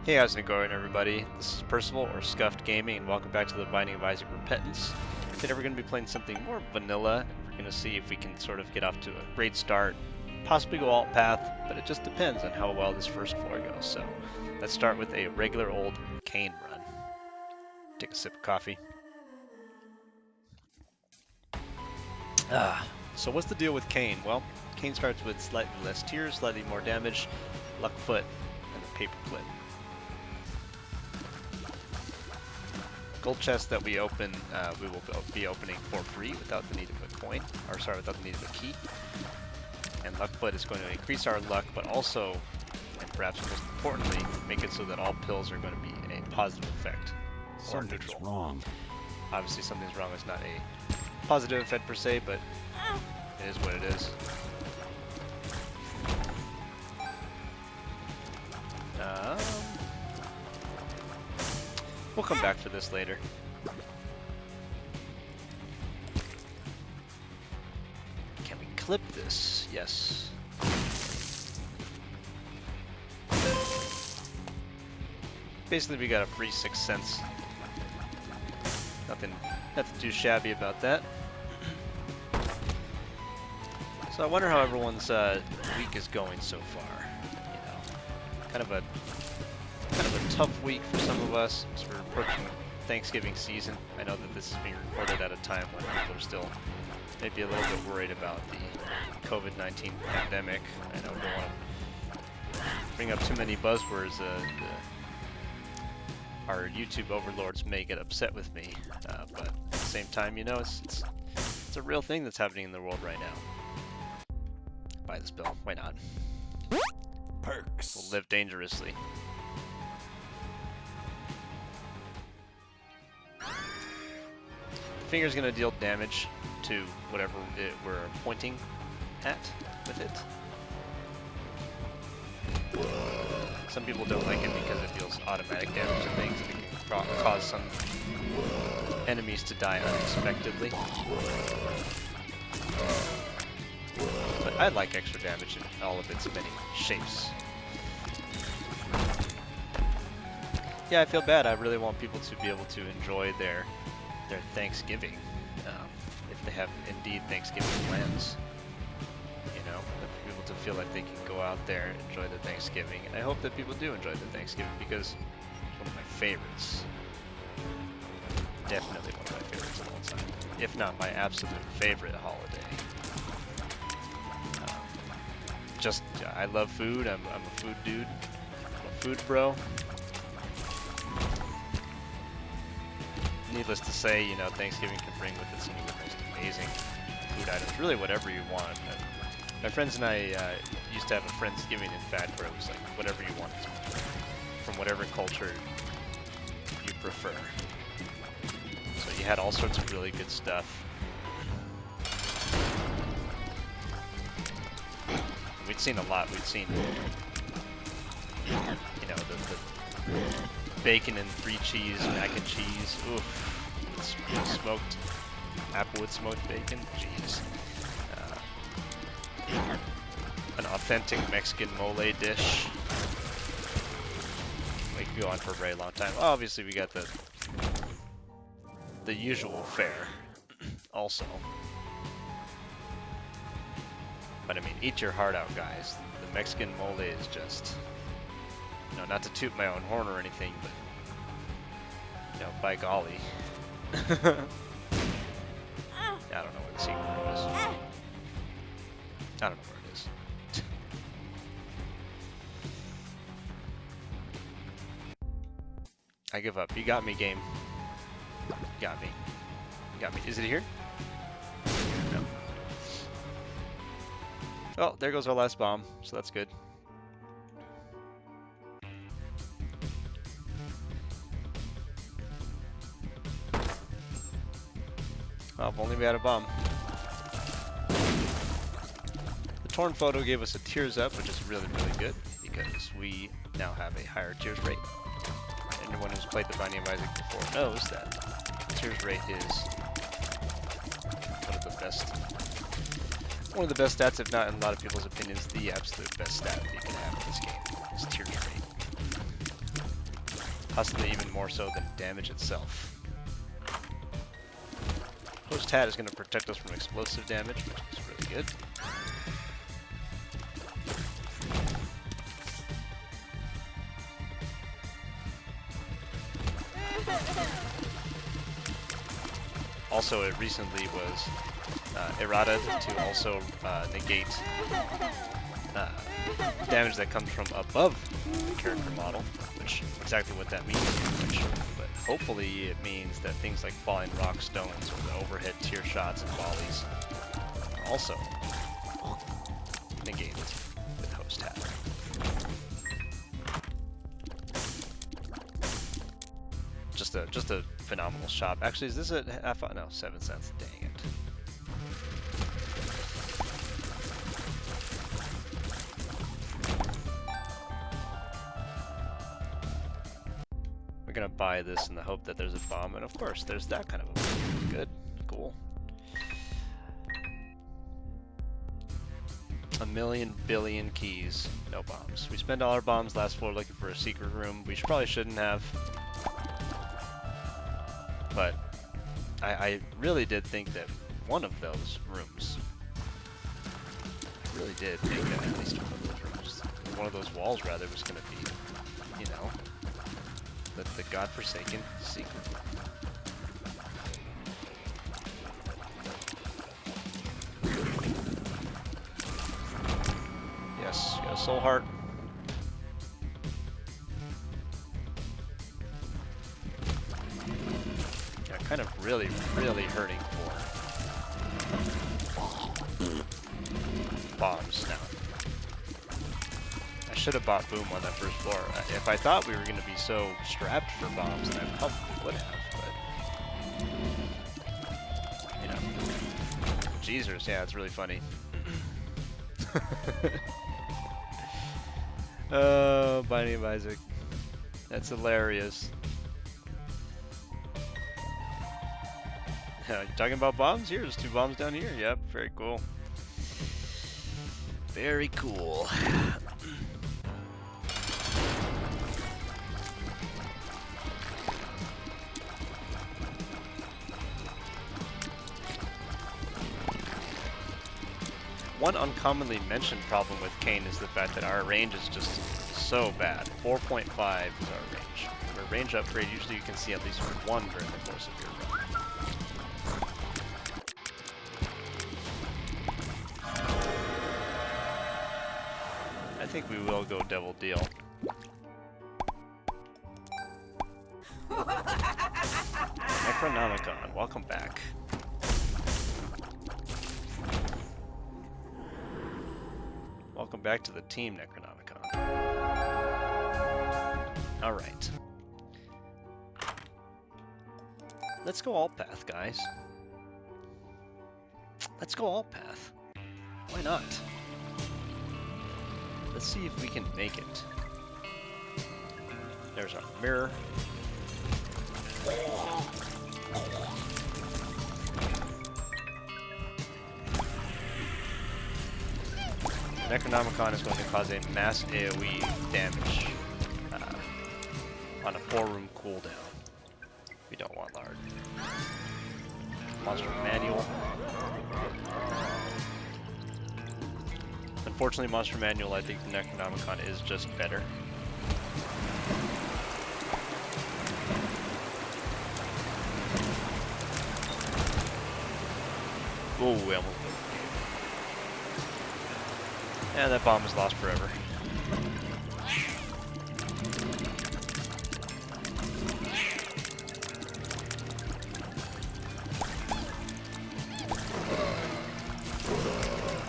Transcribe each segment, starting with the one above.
Hey, how's it going, everybody? This is Percival, or Scuffed Gaming, and welcome back to the Binding of Isaac Repentance. Today we're going to be playing something more vanilla. We're going to see if we can sort of get off to a great start, possibly go alt path, but it just depends on how well this first floor goes. So let's start with a regular old Cain run. Take a sip of coffee. So what's the deal with Cain? Well, Cain starts with slightly less tears, slightly more damage, luck foot, and a paper clip. Gold chest that we open, we will be opening for free without the need of a coin, or sorry, without the need of a key. And luck foot is going to increase our luck, but also, and perhaps most importantly, make it so that all pills are going to be a positive effect, or neutral. Something's wrong. Obviously, something's wrong is not a positive effect per se, but it is what it is. We'll come back for this later. Can we clip this? Yes. Basically, we got a free 6 cents. Nothing too shabby about that. So I wonder how everyone's week is going so far. You know, kind of a tough week for some of us as we're approaching Thanksgiving season. I know that this is being recorded at a time when people are still maybe a little bit worried about the COVID-19 pandemic. I know we don't want to bring up too many buzzwords. Our YouTube overlords may get upset with me, but at the same time, you know, it's a real thing that's happening in the world right now. Buy this bill. Why not? Perks. We'll live dangerously. Finger's gonna deal damage to whatever we're pointing at with it. Some people don't like it because it deals automatic damage to things and it can cause some enemies to die unexpectedly. But I like extra damage in all of its many shapes. Yeah, I feel bad. I really want people to be able to enjoy their Thanksgiving, if they have indeed Thanksgiving plans. You know, for people to feel like they can go out there and enjoy their Thanksgiving, and I hope that people do enjoy their Thanksgiving because it's one of my favorites. Definitely one of my favorites of all time, if not my absolute favorite holiday. I love food. I'm a food dude. I'm a food bro. Needless to say, you know, Thanksgiving can bring with it some of the most amazing food items, really whatever you want. My friends and I used to have a Friendsgiving, in fact, where it was like whatever you want, from whatever culture you prefer. So you had all sorts of really good stuff. We'd seen a lot. We'd seen, you know, the bacon and 3 cheese, mac and cheese. Oof. Smoked applewood smoked bacon. Jeez. An authentic Mexican mole dish. We could go on for a very long time. Obviously, we got the usual fare also. But I mean, eat your heart out, guys. The Mexican mole is just, you know, not to toot my own horn or anything, but, you know, by golly. I don't know where the secret room is. I don't know where it is. I give up. You got me, game. Got me. Got me. Is it here? No. Oh, there goes our last bomb, so that's good. Well, if only we had a bomb. The torn photo gave us a tears up, which is really, really good, because we now have a higher tears rate. Anyone who's played the Binding of Isaac before knows that tears rate is one of the best stats, if not in a lot of people's opinions, the absolute best stat that you can have in this game is tears rate. possibly even more so than damage itself. Host Hat is going to protect us from explosive damage, which is really good. Also, it recently was errated to also negate damage that comes from above the character model, which exactly what that means, I'm not sure. But hopefully it means that things like falling rock stones or the overhead tier shots and volleys are also negated with Host Hat. Just a phenomenal shop. Actually, is this a half? No, 7 cents. Dang it. We're gonna buy this in the hope that there's a bomb, and of course, there's that kind of a bomb. Good, cool. 1,000,000 billion keys, no bombs. We spent all our bombs last floor looking for a secret room. We probably shouldn't have. But I really did think that one of those rooms, I really did think that at least one of those rooms, one of those walls rather, was going to be, you know, the godforsaken secret. Yes, got a soul heart. Kind of really hurting for bombs now. I should have bought Boom on that first floor. If I thought we were going to be so strapped for bombs, then I probably would have, but... You know. Jeezers, yeah, it's really funny. Oh, Binding of Isaac. That's hilarious. You talking about bombs? Here, there's 2 bombs down here. Yep, very cool. Very cool. One uncommonly mentioned problem with Cain is the fact that our range is just so bad. 4.5 is our range. For a range upgrade, usually you can see at least 1 during the course of your run. I think we will go Devil Deal. Necronomicon, welcome back. Welcome back to the team, Necronomicon. Alright. Let's go alt path, guys. Let's go alt path. Why not? Let's see if we can make it. There's our mirror. Necronomicon is going to cause a mass AoE damage on a 4-room cooldown. We don't want Lard. Monster Manual. Unfortunately, Monster Manual, I think the Necronomicon is just better. Oh, we almost blew the game. And that bomb is lost forever.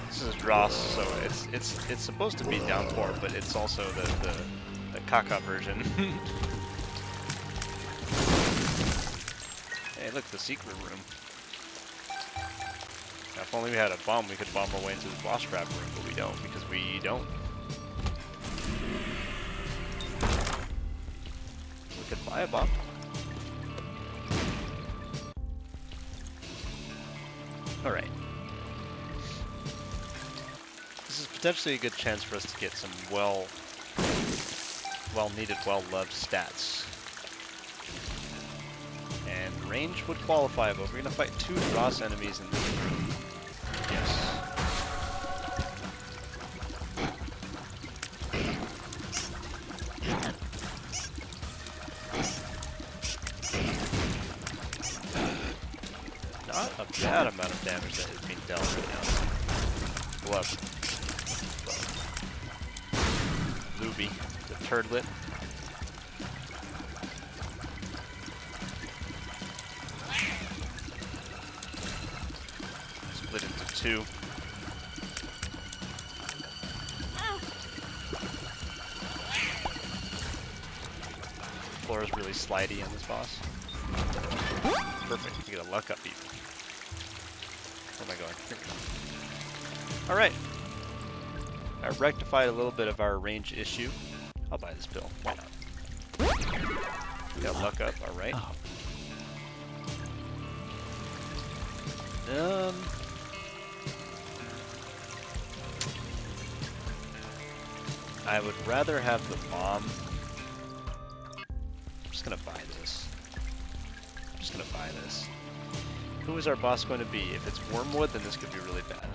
This is Dross, so it's supposed to be downpour, but it's also the caca version. Hey, look, the secret room. Now, if only we had a bomb, we could bomb our way into the boss trap room, but we don't, because we don't. We could buy a bomb. Alright. This is potentially a good chance for us to get some well-needed, well-loved stats range would qualify, but we're gonna fight 2 Dross enemies in this room. Yes. Not a bad amount of damage that is being dealt right now. Blood. Luby, the turdlet. Split into 2. The floor is really slidey on this boss. Perfect, we get a luck up even. Where am I going? Here we go. Alright. I rectified a little bit of our range issue. I'll buy this pill. Why not? Got luck up, alright. I would rather have the bomb. I'm just gonna buy this. I'm just gonna buy this. Who is our boss going to be? If it's Wormwood, then this could be really bad.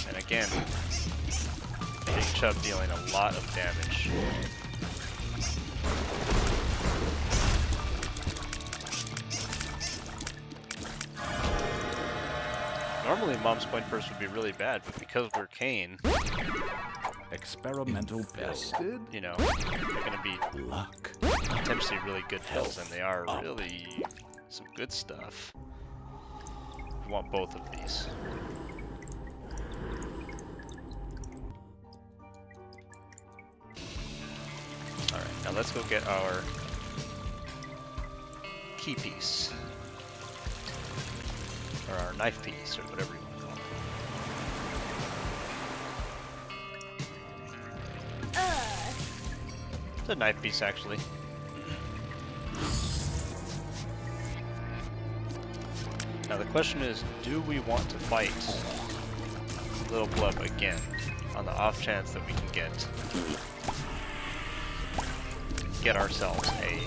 And again, Big Chub dealing a lot of damage. Normally, Mom's Point Burst would be really bad, but because we're Cain, Experimental best. you know, they're gonna be Luck. potentially really good pills, and they are really some good stuff. We want both of these. Alright, now let's go get our key piece. Or our knife piece, or whatever you want to call it. It's a knife piece, actually. Now the question is, do we want to fight Little Blub again, on the off chance that we can get ourselves a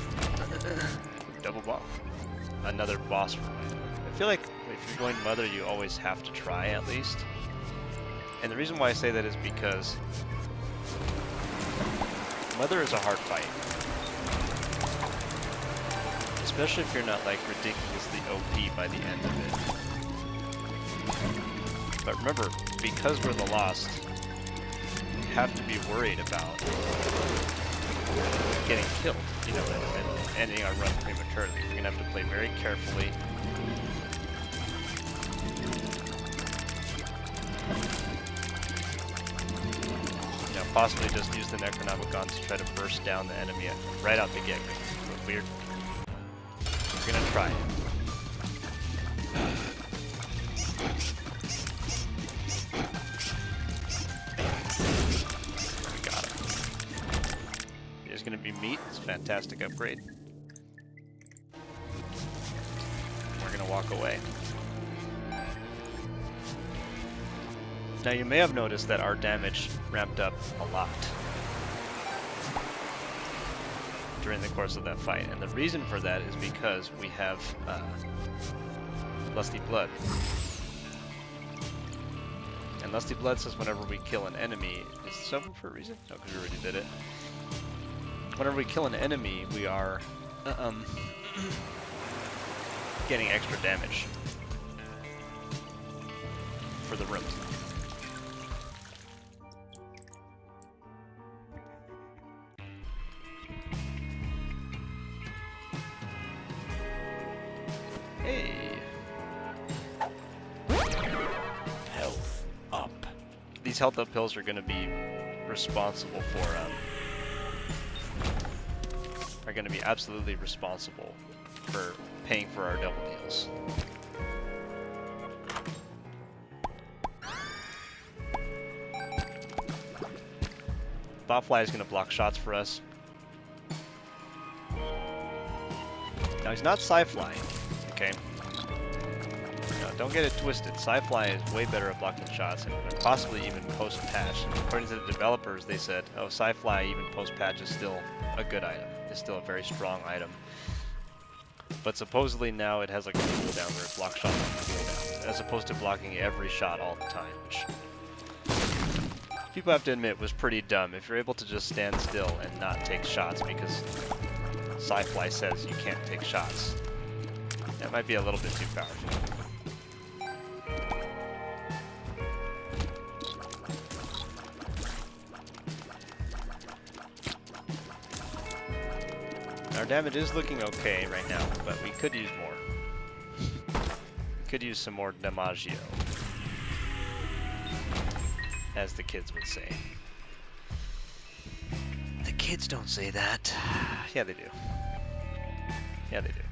double buff, another boss fight? I feel like if you're going Mother, you always have to try at least. And the reason why I say that is because Mother is a hard fight. Especially if you're not like ridiculously OP by the end of it. But remember, because we're the Lost, we have to be worried about getting killed, you know, and ending our run prematurely. We're gonna have to play very carefully. You know, possibly just use the Necronomicon to try to burst down the enemy right out the get-go. But we're gonna try it. We got it. There's gonna be meat. It's a fantastic upgrade. We're gonna walk away. Now you may have noticed that our damage ramped up a lot during the course of that fight, and the reason for that is because we have Lusty Blood. And Lusty Blood says whenever we kill an enemy, is this open for a reason? No, because we already did it. Whenever we kill an enemy, we are getting extra damage for the rooms. Hey. Health up. These health up pills are going to be responsible for are going to be absolutely responsible for paying for our double deals. Botfly is going to block shots for us. Now he's not sci-flying, okay? No, don't get it twisted. Sci-Fly is way better at blocking shots, and possibly even post-patch. According to the developers, they said, oh, Sci-Fly even post-patch is still a good item. It's still a very strong item. But supposedly now it has like a cooldown where it blocks shots on cooldown, as opposed to blocking every shot all the time, which people have to admit was pretty dumb. If you're able to just stand still and not take shots because Sci-Fly says you can't take shots, that might be a little bit too powerful. Our damage is looking okay right now, but we could use more. We could use some more damaggio, as the kids would say. The kids don't say that. Yeah, they do. Yeah, they do.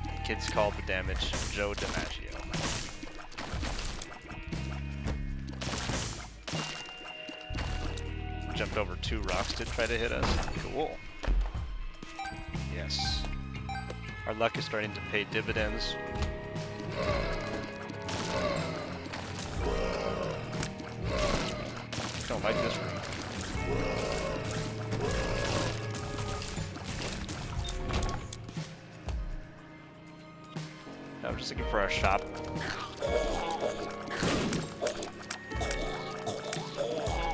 The kids called the damage Joe DiMaggio. Jumped over 2 rocks to try to hit us. Cool. Yes. Our luck is starting to pay dividends. Don't like this room. Now we're just looking for our shop.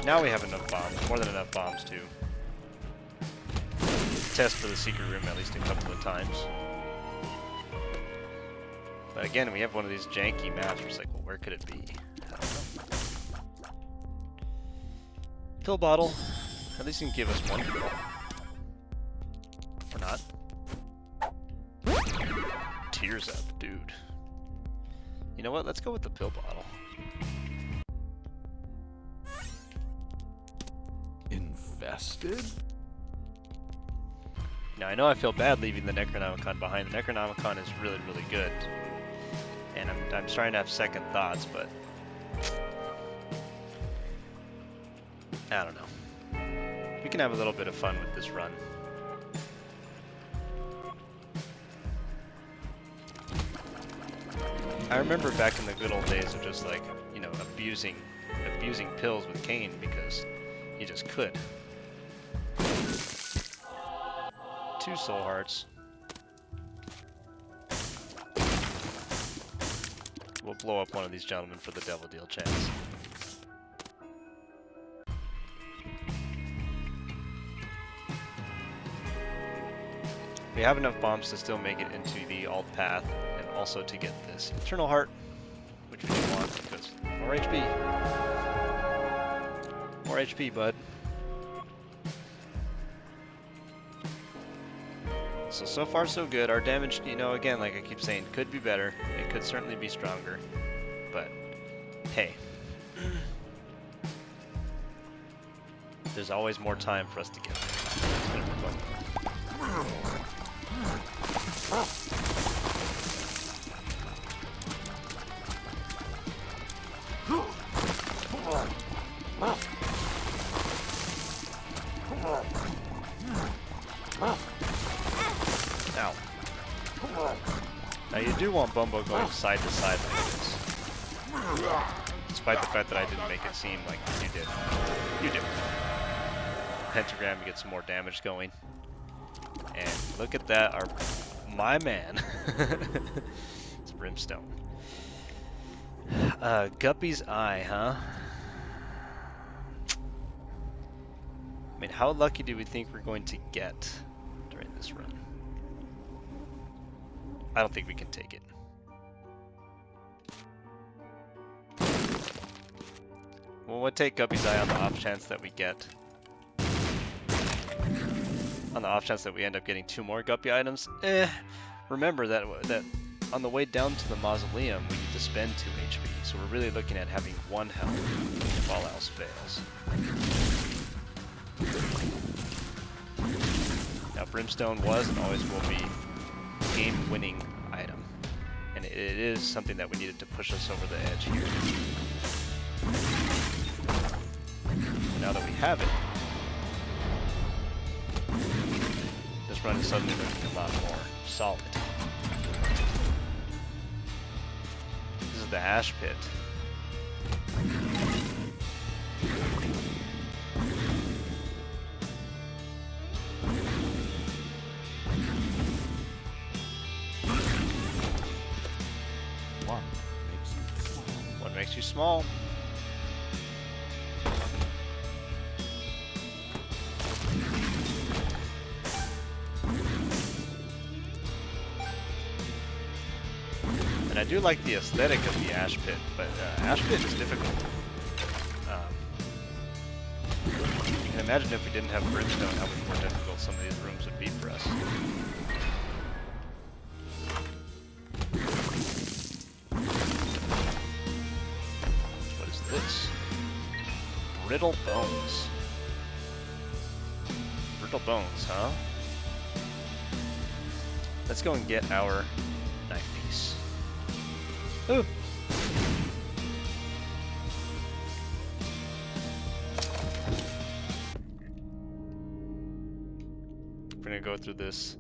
Now we have enough bombs, more than enough bombs to test for the secret room at least a couple of times. But again, we have one of these janky maps where it's like, well, where could it be? I don't know. Pill bottle. At least you can give us one pill. Or not. Tears up, dude. You know what? Let's go with the pill bottle. Infested? Now, I know I feel bad leaving the Necronomicon behind. The Necronomicon is really, really good. And I'm starting to have second thoughts, but I don't know. We can have a little bit of fun with this run. I remember back in the good old days of just like, you know, abusing pills with Cain because he just could. 2 soul hearts. We'll blow up one of these gentlemen for the devil deal chance. We have enough bombs to still make it into the alt path and also to get this eternal heart, which we don't want because more HP. More HP, bud. So far so good. Our damage, you know, again, like I keep saying, could be better. It could certainly be stronger. But, hey. There's always more time for us to get there. Ow. Now you do want Bumbo going side to side like this. Despite the fact that I didn't make it seem like you did. You did. Pentagram to get some more damage going. And look at that, my man. It's Brimstone. Guppy's Eye, huh? I mean, how lucky do we think we're going to get during this run? I don't think we can take it. We'll take Guppy's Eye on the off chance that we get. On the off chance that we end up getting 2 more Guppy items. Remember that on the way down to the mausoleum, we need to spend 2 HP. So we're really looking at having 1 health if all else fails. Now, Brimstone was and always will be a game-winning item. And it is something that we needed to push us over the edge here. Now that we have it, run is suddenly looking a lot more solid. This is the ash pit. One makes you small. And I do like the aesthetic of the ash pit, but ash pit is difficult. You can imagine if we didn't have brimstone, how much more difficult some of these rooms would be for us. What is this? Brittle bones. Brittle bones, huh? Let's go and get our knife piece. Ooh. We're gonna go through this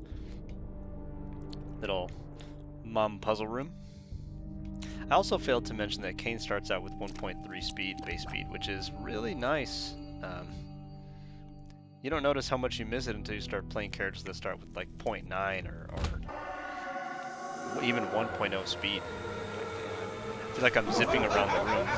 little mom puzzle room. I also failed to mention that Cain starts out with 1.3 speed, base speed, which is really nice. You don't notice how much you miss it until you start playing characters that start with like 0.9 or even 1.0 speed. I feel like I'm zipping around the room.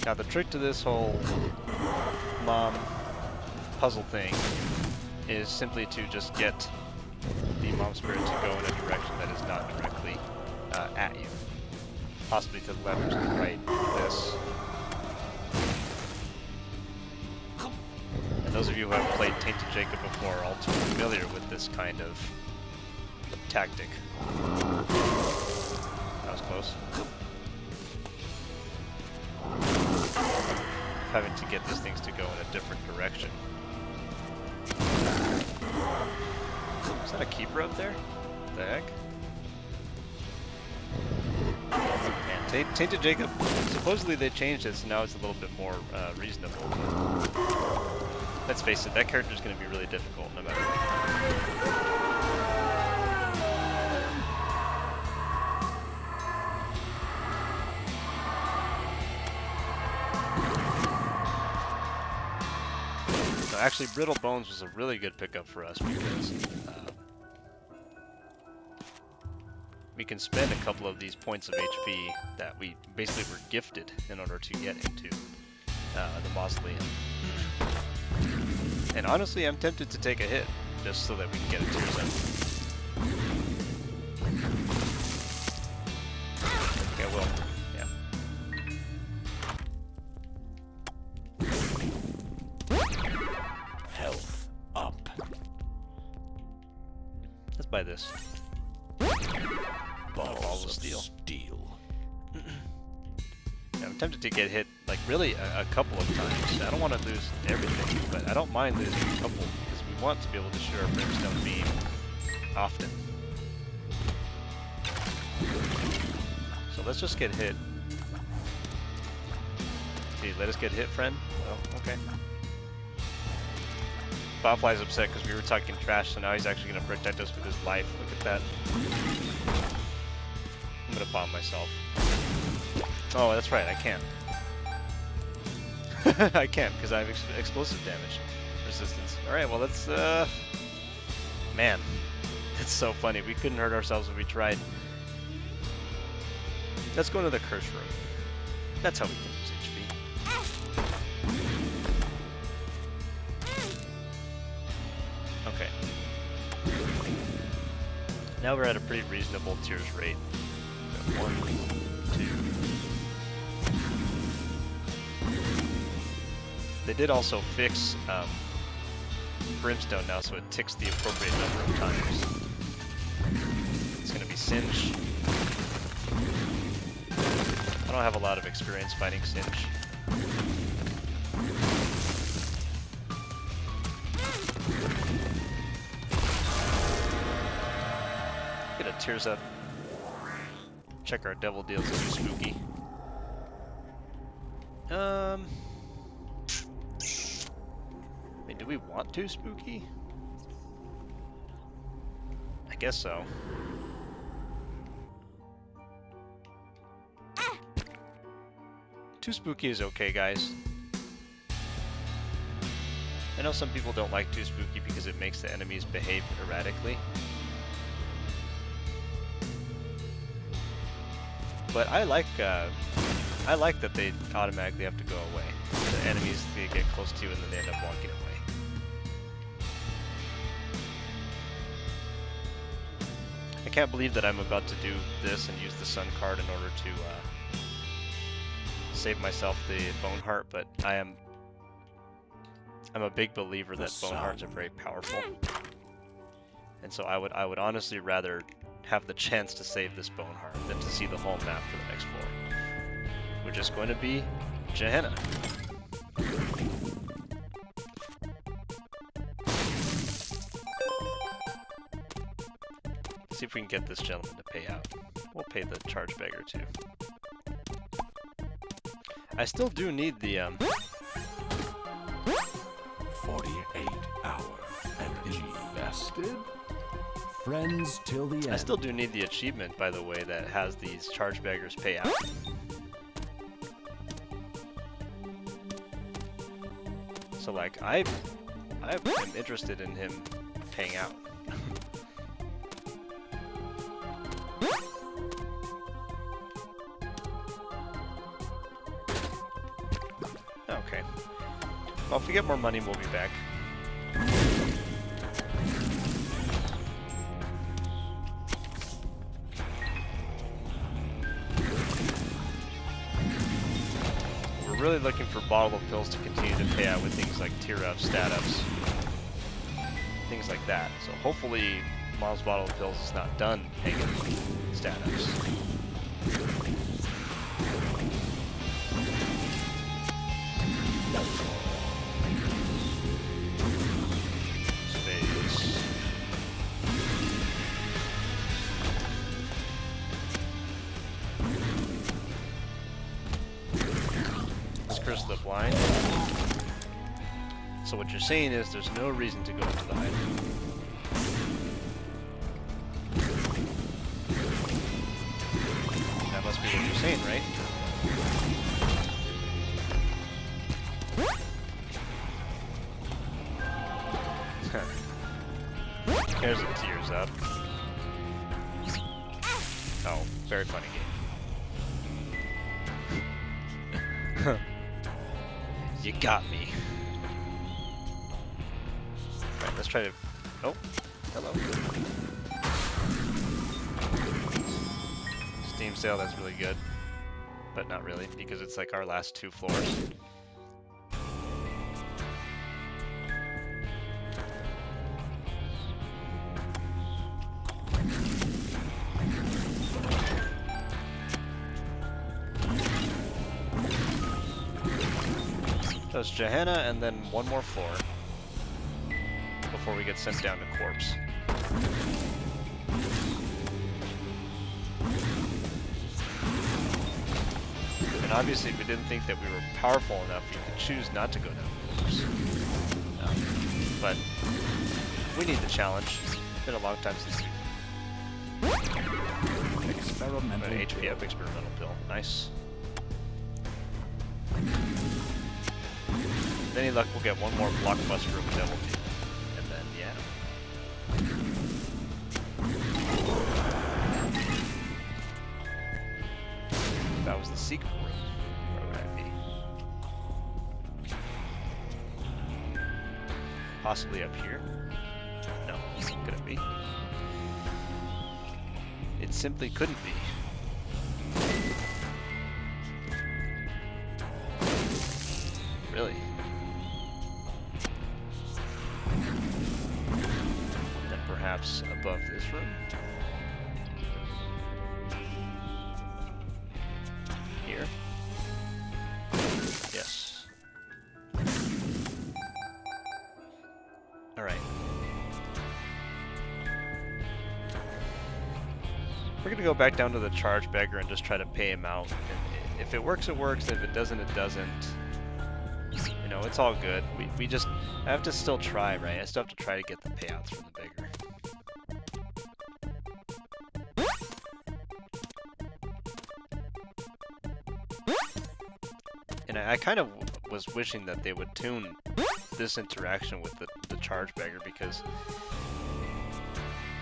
Now the trick to this whole mom puzzle thing is simply to just get the mom spirit to go in a direction that is not directly at you. Possibly to the left or to the right, like this. And those of you who have played Tainted Jacob before are all too familiar with this kind of tactic. That was close. Having to get these things to go in a different direction. Is that a keeper up there? What the heck? Man, Tainted Jacob, supposedly they changed it, so now it's a little bit more reasonable. Let's face it, that character is going to be really difficult no matter what. Actually, Brittle Bones was a really good pickup for us because we can spend a couple of these points of HP that we basically were gifted in order to get into the mausoleum. And honestly, I'm tempted to take a hit just so that we can get a tier 7. Okay, well, yeah. Let's buy this. Balls of steel. Yeah, I'm tempted to get hit, like, really a couple of times. I don't want to lose everything, but I don't mind losing a couple, because we want to be able to shoot our brimstone beam often. So let's just get hit. Okay, let us get hit, friend. Oh, okay. Botfly's upset because we were talking trash, so now he's actually going to protect us with his life. Look at that. I'm going to bomb myself. Oh, that's right, I can't. I can't because I have explosive damage resistance. Alright, well let's, man, that's so funny. We couldn't hurt ourselves if we tried. Let's go into the curse room. That's how we can use HP. Okay. Now we're at a pretty reasonable tears rate. 1, 2. They did also fix brimstone now, so it ticks the appropriate number of times. It's gonna be Singe. I don't don't have a lot of experience fighting Singe. Get a tears up. Check our devil deals too spooky. I mean, do we want too spooky? I guess so. Too spooky is okay, guys. I know some people don't like too spooky because it makes the enemies behave erratically. But I like that they automatically have to go away. The enemies, they get close to you and then they end up walking away. I can't believe that I'm about to do this and use the sun card in order to save myself the bone heart, but I'm a big believer that bone hearts are very powerful. And so I would honestly rather have the chance to save this bone heart than to see the whole map for the next floor. Which is going to be Gehenna. See if we can get this gentleman to pay out. We'll pay the charge beggar too. I still do need the 48-hour energy. Invested? Friends till the end. I still do need the achievement, by the way, that has these charge beggars pay out. So like I am interested in him paying out. Okay. Well, if we get more money, we'll be back. We're really looking for bottle of pills to continue to pay out with things like tier ups, stat ups, things like that. So hopefully, Mom's bottle of pills is not done paying stat ups. Curse of the Blind. So what you're saying is there's no reason to go into the item. That must be what you're saying, right? There's the tears up. Oh, very funny game. You got me. Alright, let's try to... Oh, hello. Steam sale, that's really good. But not really, because it's like our last 2 floors. So it's Gehenna and then one more floor before we get sent down to Corpse. And obviously, if we didn't think that we were powerful enough, we could choose not to go down to Corpse. But we need the challenge. It's been a long time since Experimental an HP up experimental pill. Nice. With any luck, we'll get one more blockbuster of Devil Deal. And then, yeah. That was the secret room. Where would that be? Possibly up here? No, couldn't be. It simply couldn't be. Really? Then perhaps above this room? Here? gonna go back down to the charge beggar and just try to pay him out. And if it works, it works. If it doesn't, it doesn't. You know, it's all good. I have to still try, right? I still have to try to get the payouts from the beggar. And I kind of was wishing that they would tune this interaction with the charge beggar, because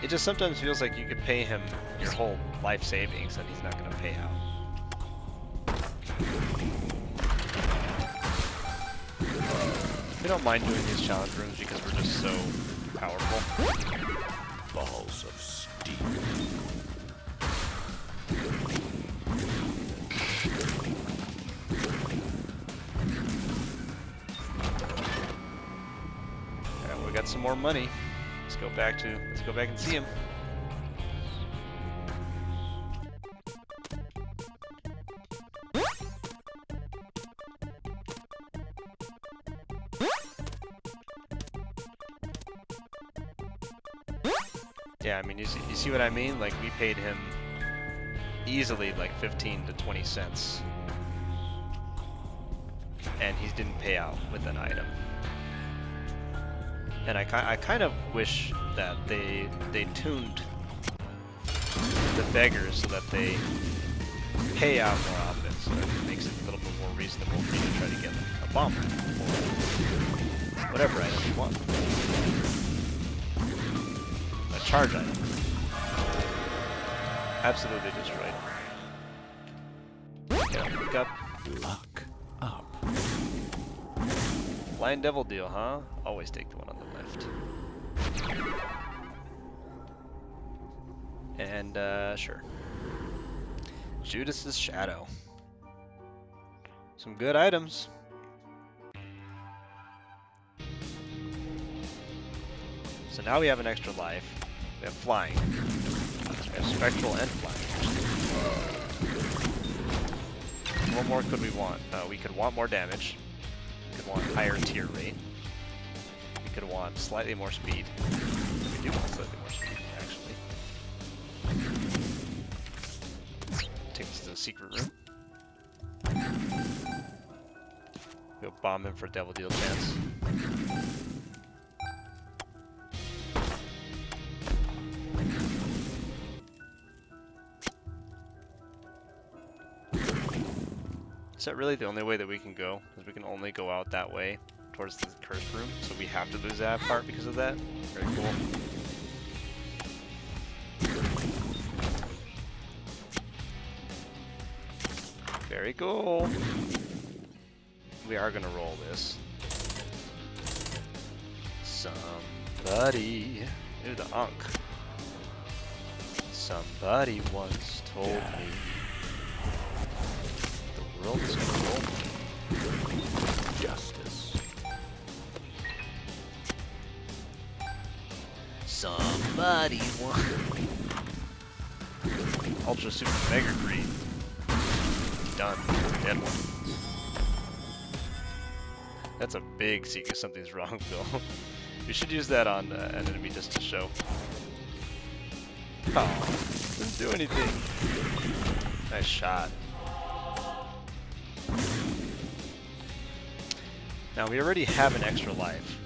it just sometimes feels like you could pay him your whole life savings and he's not going to pay out. We don't mind doing these challenge rooms because we're just so powerful. Balls of steel. Alright, we got some more money. Let's go back and see him. Yeah, I mean, you see what I mean? Like, we paid him easily like 15 to 20 cents. And he didn't pay out with an item. And I kind of wish that they tuned the beggars so that they pay out more often, so that it makes it a little bit more reasonable for you to try to get a bomb or whatever item you want. A charge item. Absolutely destroyed. Yeah, look up. Luck up. Blind devil deal, huh? Always take the one on the left. And, sure. Judas's Shadow. Some good items. So now we have an extra life. We have flying. We have spectral and flying. What more could we want? We could want more damage. We could want higher tier rate. We could want slightly more speed. We do want slightly more speed, actually. Take us to the secret room. We'll bomb him for devil deal chance. Is that really the only way that we can go? Because we can only go out that way towards the cursed room, so we have to lose that part because of that? Very cool. Very cool. We are gonna roll this. Somebody. Ooh, the Ankh. Somebody once told me the world is gonna roll me. Justice. Somebody once. Ultra Super Mega Greed. Done. Dead one. That's a big secret. Something's wrong, Bill. We should use that on an enemy just to show. Oh, didn't do anything. Nice shot. Now we already have an extra life,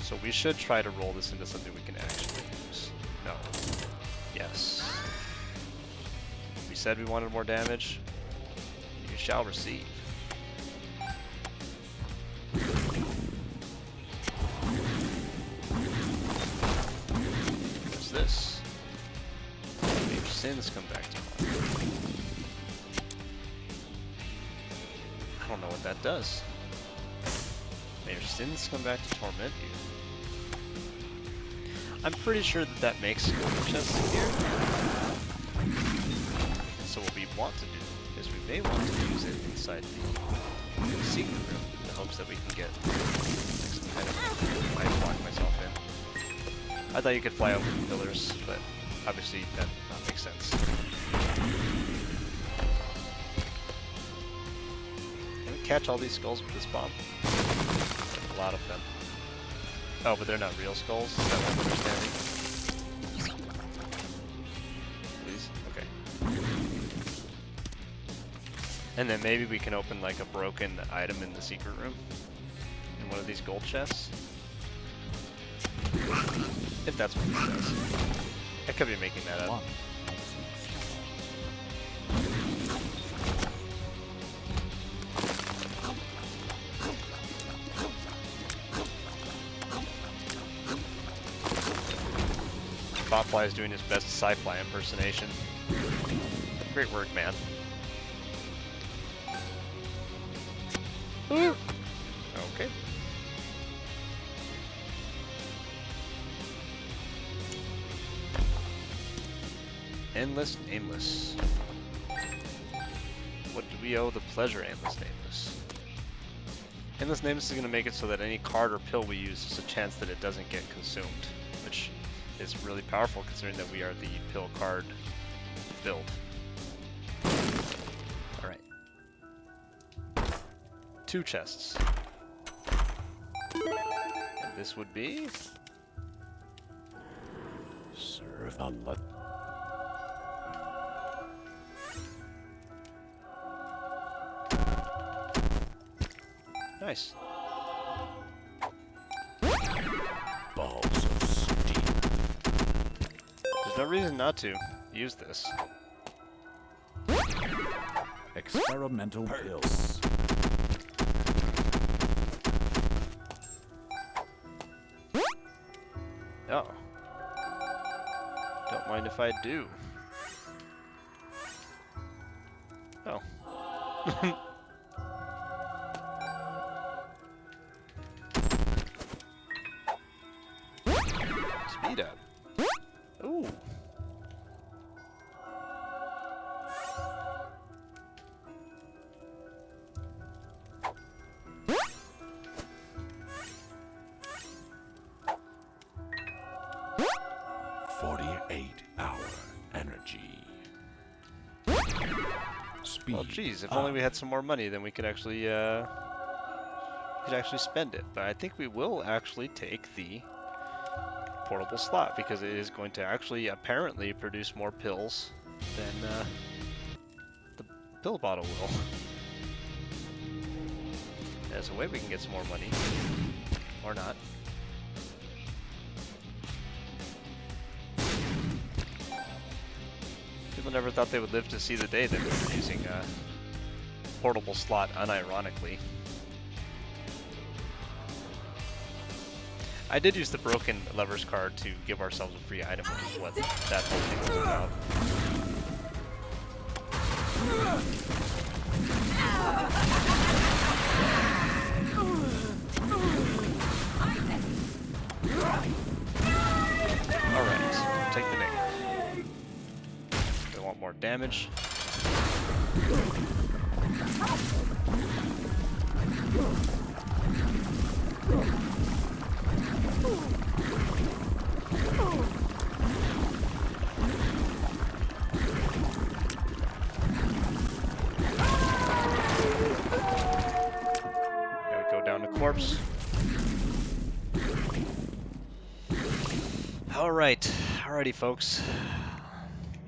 so we should try to roll this into something we can actually use. No. Yes. We said we wanted more damage. You shall receive. What's this? May your sins come back to life. I don't know what that does. May your sins come back to torment you. I'm pretty sure that that makes golden chests appear. So what we want to do is we may want to use it inside the secret room in the hopes that we can get like some kind of... I blocked myself in. I thought you could fly over the pillars, but obviously that does not make sense. Can we catch all these skulls with this bomb? A lot of them. Oh, but they're not real skulls? Is that what I'm understanding? Please. And then maybe we can open like a broken item in the secret room in one of these gold chests. If that's what it says. I could be making that up. Botfly is doing his best sci-fi impersonation. Great work, man. Ooh. Okay. Endless Nameless. What do we owe the pleasure, Endless Nameless? Endless Nameless is going to make it so that any card or pill we use has a chance that it doesn't get consumed, which is really powerful considering that we are the pill card build. Alright. 2 chests. And this would be... Serve a lot. Nice. Balls of steel. There's no reason not to use this. Experimental pills. Oh. Don't mind if I do. Oh. Speed up. Ooh. Speed. Well, geez, if only we had some more money, then we could actually spend it. But I think we will actually take the portable slot because it is going to actually apparently produce more pills than the pill bottle will. There's a way we can get some more money, or not. People never thought they would live to see the day that we were using a portable slot unironically. I did use the broken levers card to give ourselves a free item, which is what that whole thing was about. Alright, take the negative. We want more damage. Gotta go down to corpse. Alrighty folks.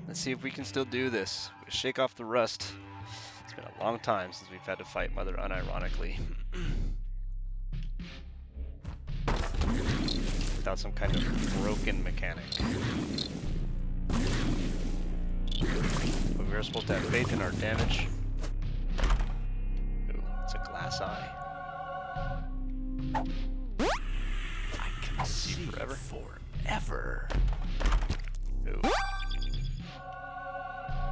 Let's see if we can still do this. Shake off the rust. It's been a long time since we've had to fight Mother unironically. Without some kind of broken mechanic. But we were supposed to have faith in our damage. Ooh, it's a glass eye. I can see forever. Forever. Ooh.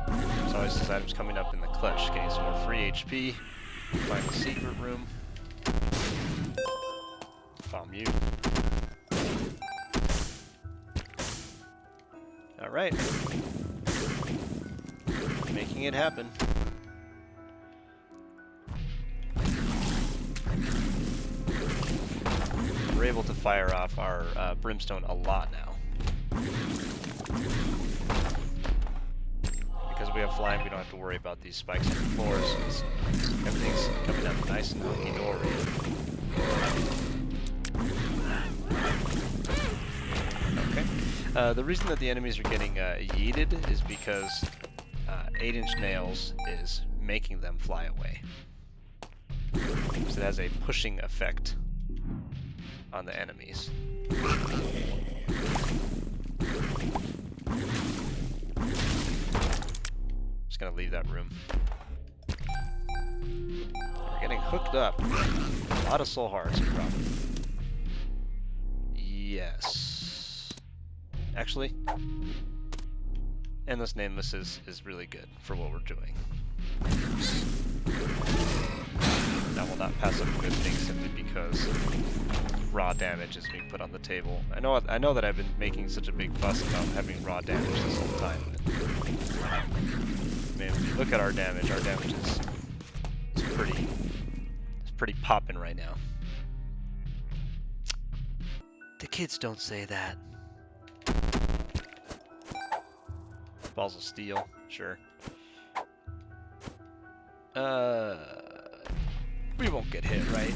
There's always these items coming up in the clutch. Getting some more free HP. Find the secret room. Bomb you. Alright. Making it happen. We're able to fire off our brimstone a lot now. Because we have flying, we don't have to worry about these spikes on the floors. Everything's coming up nice and hunky-dory. Okay. The reason that the enemies are getting yeeted is because 8-inch nails is making them fly away. So it has a pushing effect on the enemies. Just gonna leave that room. We're getting hooked up. A lot of soul hearts are probably. Yes. Actually, Endless Nameless is really good for what we're doing. I will not pass up good things simply because raw damage is being put on the table. I know that I've been making such a big fuss about having raw damage this whole time. I mean, if you look at our damage is pretty poppin' right now. The kids don't say that. Balls of Steel, sure. We won't get hit, right?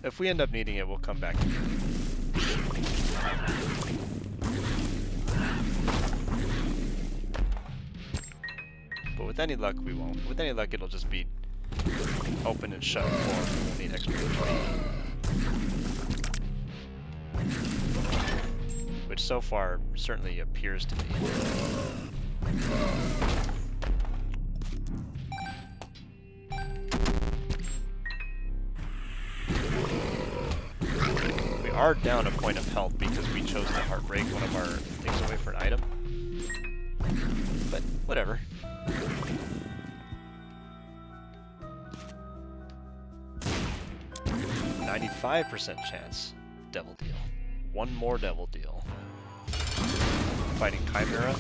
If we end up needing it, we'll come back and get it. But with any luck, we won't. With any luck, it'll just be open and shut for we'll need extra HP. Which so far certainly appears to be. We are down a point of health because we chose to heartbreak one of our things away for an item. But whatever. %95 chance. Devil Deal. One more Devil Deal. Fighting Chimera.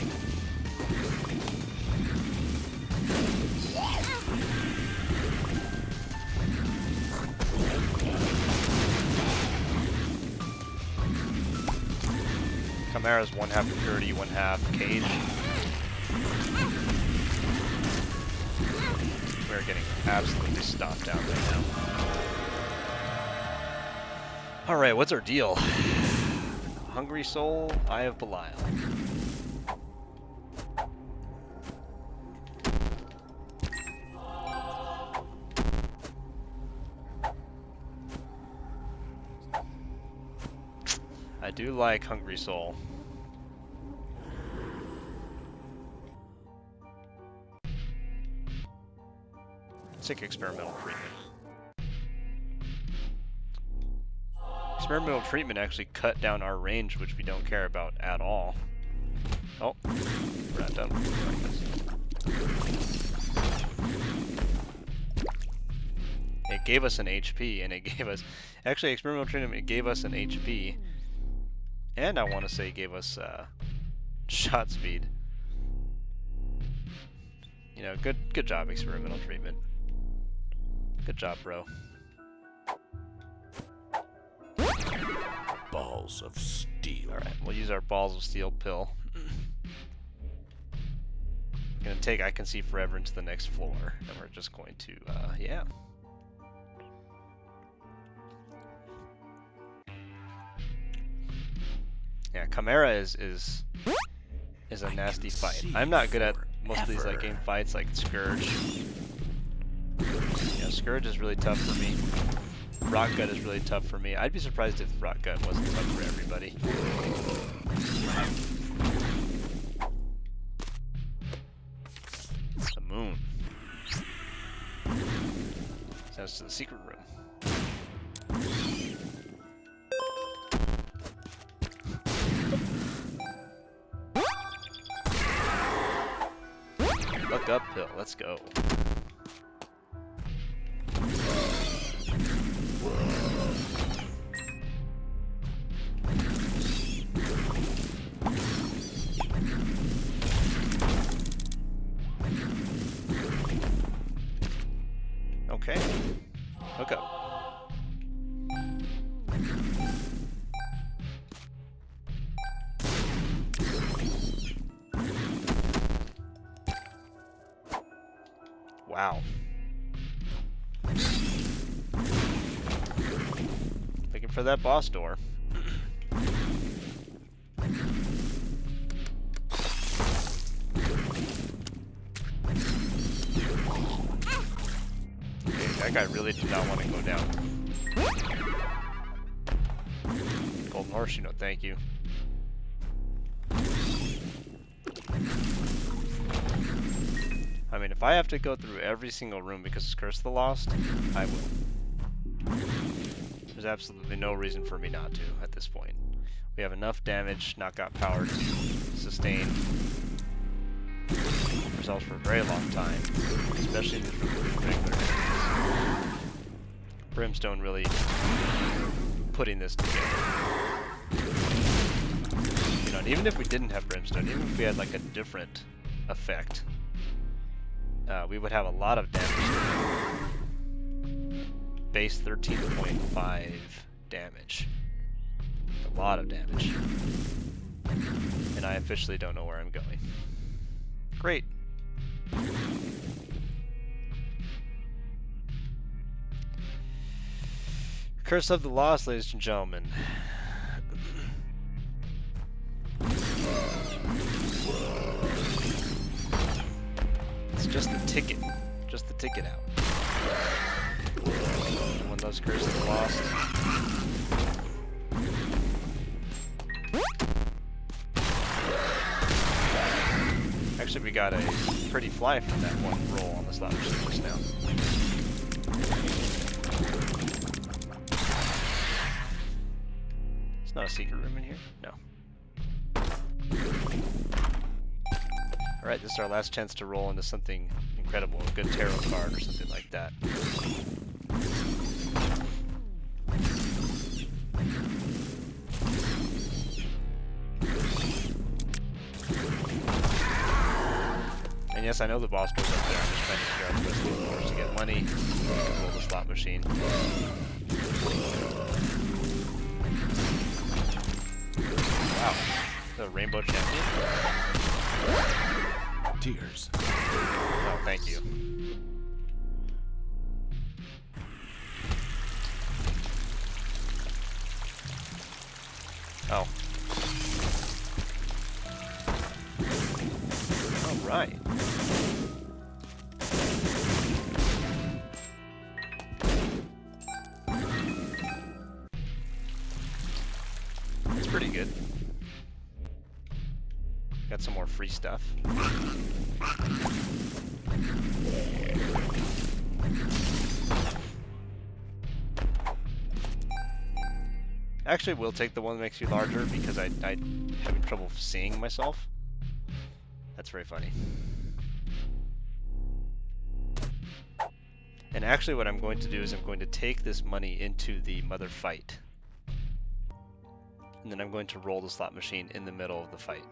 Chimera's one half Purity, one half Cage. We're getting absolutely stomped down right now. Alright, what's our deal? Hungry Soul, Eye of Belial. I do like Hungry Soul. Sick experimental treatment. Experimental treatment actually cut down our range, which we don't care about at all. Oh, we're not done. It gave us an HP, and it gave us... Actually, experimental treatment, it gave us an HP. And I want to say it gave us shot speed. You know, good job, experimental treatment. Good job, bro. Balls of Steel. Alright, we'll use our Balls of Steel pill. Gonna take I Can See Forever into the next floor, and we're just going to, yeah. Yeah, Chimera is a nasty fight. I'm not good at most of these like game fights, like Scourge. Yeah, Scourge is really tough for me. Rock Gut is really tough for me. I'd be surprised if Rock Gut wasn't tough for everybody. It's a moon. Sends us to the secret room. Look up hill, let's go. Okay. Hook up. Wow. Looking for that boss door. that guy really did not want to go down. Golden horse, no thank you. I mean, if I have to go through every single room because it's Curse of the Lost, I will. There's absolutely no reason for me not to at this point. We have enough damage, knockout power to sustain ourselves for a very long time, especially in these regular enemies. Brimstone really putting this together. You know, and even if we didn't have Brimstone, even if we had like a different effect, we would have a lot of damage. Base 13.5 damage. A lot of damage. And I officially don't know where I'm going. Great. Curse of the Lost, ladies and gentlemen. It's just the ticket. Just the ticket out. Everyone loves Curse of the Lost. Actually, we got a pretty fly from that one roll on the slot machine just now. It's not a secret room in here? No. Alright, this is our last chance to roll into something incredible, a good tarot card or something like that. And yes, I know the boss goes up there. I'm just trying to figure out the best way for us to get money. Roll the slot machine. Wow. The rainbow champion? Tears. Oh, thank you. Oh. Alright. That's pretty good. Got some more free stuff. Actually, we'll take the one that makes you larger because I'm having trouble seeing myself. That's very funny. And actually what I'm going to do is I'm going to take this money into the mother fight. And then I'm going to roll the slot machine in the middle of the fight.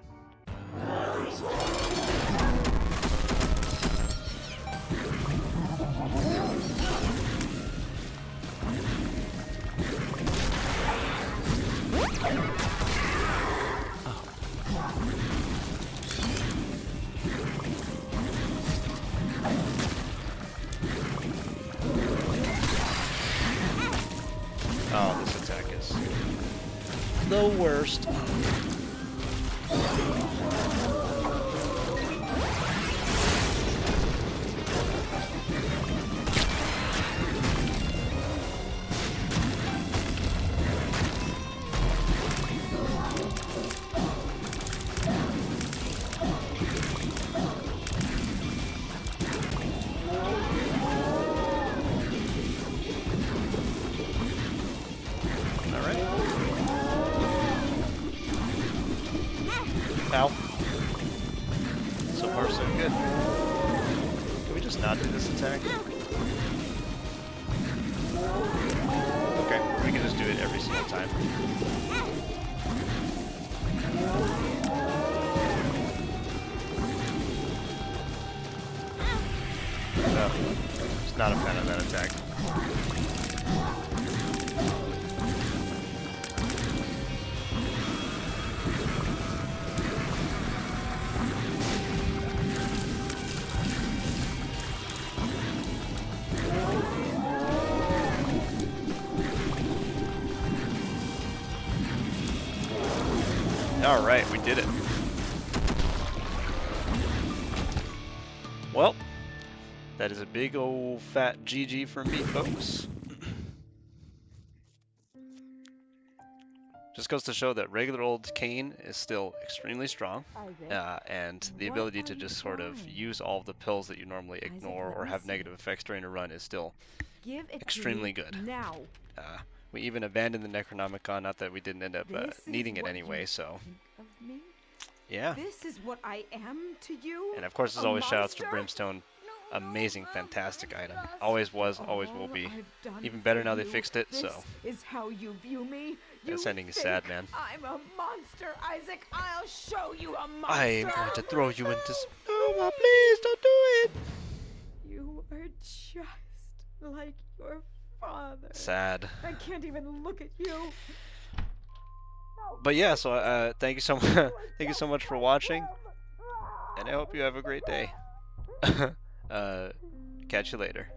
Oh, this attack is the worst. Ow. So far, so good. Can we just not do this attack? Okay, we can just do it every single time. No, just not a fan of that attack. Alright, we did it. Well, That is a big old fat GG for me, folks. Just goes to show that regular old Cain is still extremely strong, and the ability to just sort of use all of the pills that you normally ignore or have negative effects during a run is still extremely good. Now. We even abandoned the Necronomicon, not that we didn't end up needing it anyway, so Of me? yeah. This is what I am to you? And of course, as A always, shoutouts to monster? Brimstone. Amazing, fantastic item. Always was, always will be. I've done Even better for now they you. fixed it, This so is how you view me. this You ending is sad, think man. I'm a monster, Isaac. I'll show you a monster. I am going to throw you into no, please don't do it. You are just like your father. Sad. I can't even look at you. But yeah, so thank you so much. Thank you so much for watching, and I hope you have a great day. Catch you later.